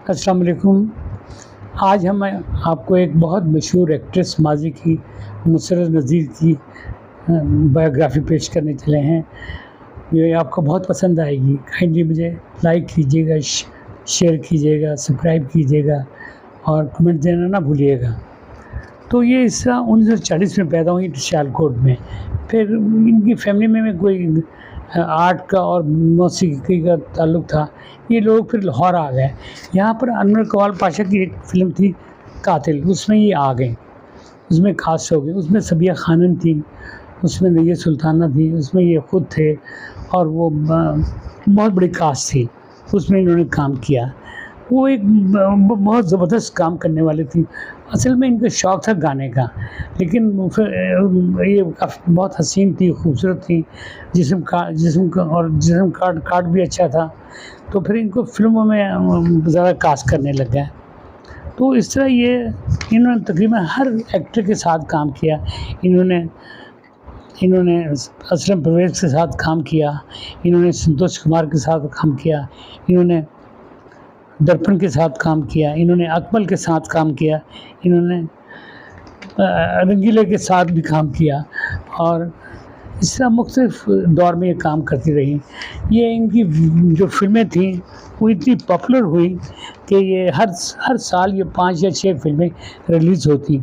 अस्सलाम वालेकुम। आज हम आपको एक बहुत मशहूर एक्ट्रेस माज़ी की नुसरत नज़ीर की बायोग्राफ़ी पेश करने चले हैं। ये आपको बहुत पसंद आएगी। काइंडली मुझे लाइक कीजिएगा, शेयर कीजिएगा, सब्सक्राइब कीजिएगा और कमेंट देना ना भूलिएगा। तो ये इस 1940 में पैदा हुई सियालकोट में। फिर इनकी फैमिली में कोई आर्ट का और मौसीकी का ताल्लुक़ था। ये लोग फिर लाहौर आ गए। यहाँ पर अनवर कमाल पाशा की एक फ़िल्म थी कातिल, उसमें ये आ गए, उसमें कास्ट हो गए। उसमें सबिया खानम थी, उसमें नय्यर सुल्ताना थी, उसमें ये ख़ुद थे और वो बहुत बड़ी कास्ट थी, उसमें इन्होंने काम किया। वो एक बहुत ज़बरदस्त काम करने वाली थी। असल में इनका शौक़ था गाने का, लेकिन फिर ये बहुत हसीन थी, खूबसूरत थी, जिस्म का और जिस्म काट भी अच्छा था। तो फिर इनको फ़िल्मों में ज़्यादा कास्ट करने लग गए। तो इस तरह इन्होंने तकरीबन हर एक्टर के साथ काम किया। इन्होंने असलम परवेज़ के साथ काम किया, इन्होंने संतोष कुमार के साथ काम किया, इन्होंने दर्पण के साथ काम किया, इन्होंने अकमल के साथ काम किया, इन्होंने रंगीले के साथ भी काम किया और इस तरह मुख्तलिफ़ दौर में ये काम करती रही। ये इनकी जो फ़िल्में थीं वो इतनी पॉपुलर हुई कि ये हर साल ये 5 या 6 फ़िल्में रिलीज़ होती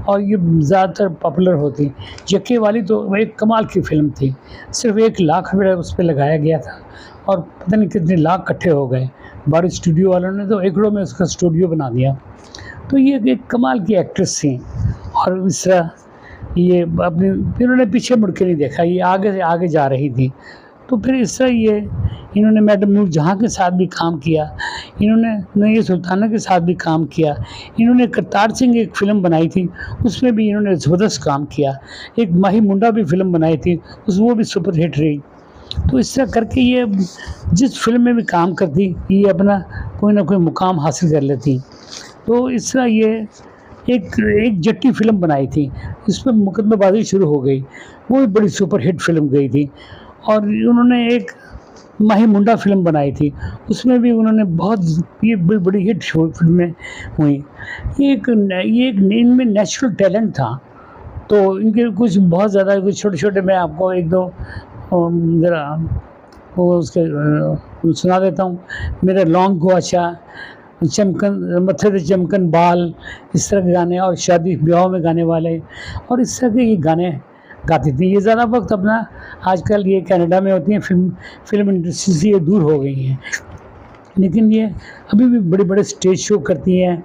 और ये ज़्यादातर पॉपुलर होती। यक्के वाली तो एक कमाल की फ़िल्म थी, सिर्फ़ 1 लाख रुपये उस पे लगाया गया था और पता नहीं कितने लाख इकट्ठे हो गए। बड़े स्टूडियो वालों ने तो एकड़ों में उसका स्टूडियो बना दिया। तो ये एक कमाल की एक्ट्रेस थी और इस तरह ये अपने इन्होंने पीछे मुड़ के नहीं देखा, ये आगे से आगे जा रही थी। तो फिर इस तरह इन्होंने मैडम नूरजहाँ के साथ भी काम किया, इन्होंने नय्यर सुल्ताना के साथ भी काम किया, इन्होंने करतार सिंह एक फ़िल्म बनाई थी, उसमें भी इन्होंने ज़बरदस्त काम किया। एक माही मुंडा भी फ़िल्म बनाई थी, वो भी सुपर हिट रही। तो इस तरह करके ये जिस फ़िल्म में भी काम करती, ये अपना कोई ना कोई मुकाम हासिल कर लेती। तो इस तरह ये एक जट्टी फ़िल्म बनाई थी, इसमें मुकदमेबाज़ी शुरू हो गई, वो भी बड़ी सुपर हिट फ़िल्म गई थी। और उन्होंने एक माही मुंडा फ़िल्म बनाई थी, उसमें भी उन्होंने ये बड़ी हिट फ़िल्में हुई। ये एक इनमें नेचुरल टैलेंट था, तो इनके कुछ बहुत ज़्यादा कुछ छोटे-छोटे मैं आपको 1-2 ज़रा वो उसके सुना देता हूँ। मेरा लौंग को अच्छा, मत्थे ते चमकन बाल, इस तरह के गाने और शादी ब्याहों में गाने वाले और इस तरह के ये गाने गाती थी। ये ज़्यादा वक्त अपना आजकल ये कनाडा में होती हैं, फ़िल्म इंडस्ट्री से ये दूर हो गई हैं, लेकिन ये अभी भी बड़े-बड़े स्टेज शो करती हैं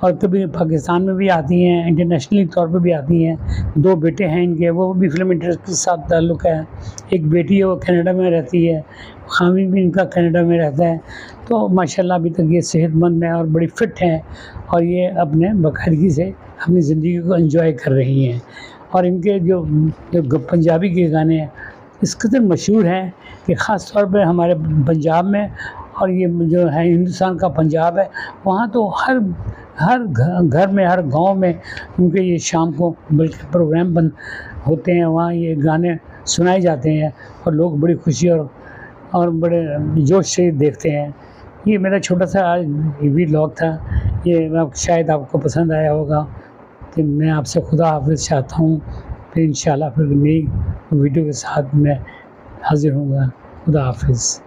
और कभी पाकिस्तान में भी आती हैं, इंटरनेशनली तौर पे भी आती हैं। 2 बेटे हैं इनके, वो भी फ़िल्म इंडस्ट्री के साथ ताल्लुक़ है। एक बेटी है, वो कनाडा में रहती है, ख़ावी भी इनका कनाडा में रहता है। तो माशाल्लाह अभी तक ये सेहतमंद हैं और बड़ी फ़िट हैं और ये अपने बाकायदगी से अपनी ज़िंदगी को एंजॉय कर रही हैं। और इनके जो पंजाबी के गाने हैं इस कदर मशहूर हैं कि ख़ास तौर पे हमारे पंजाब में और ये जो है हिंदुस्तान का पंजाब है, वहाँ तो हर घर में, हर गाँव में उनके ये शाम को बल्कि प्रोग्राम होते हैं, वहाँ ये गाने सुनाए जाते हैं और लोग बड़ी खुशी और बड़े जोश से देखते हैं। ये मेरा छोटा-सा आज व्लॉग था, ये शायद आपको पसंद आया होगा। कि मैं आपसे खुदा हाफ़िज़ चाहता हूँ, फिर इंशाअल्लाह फिर नई वीडियो के साथ मैं हाज़िर होऊँगा। खुदा हाफ़िज़।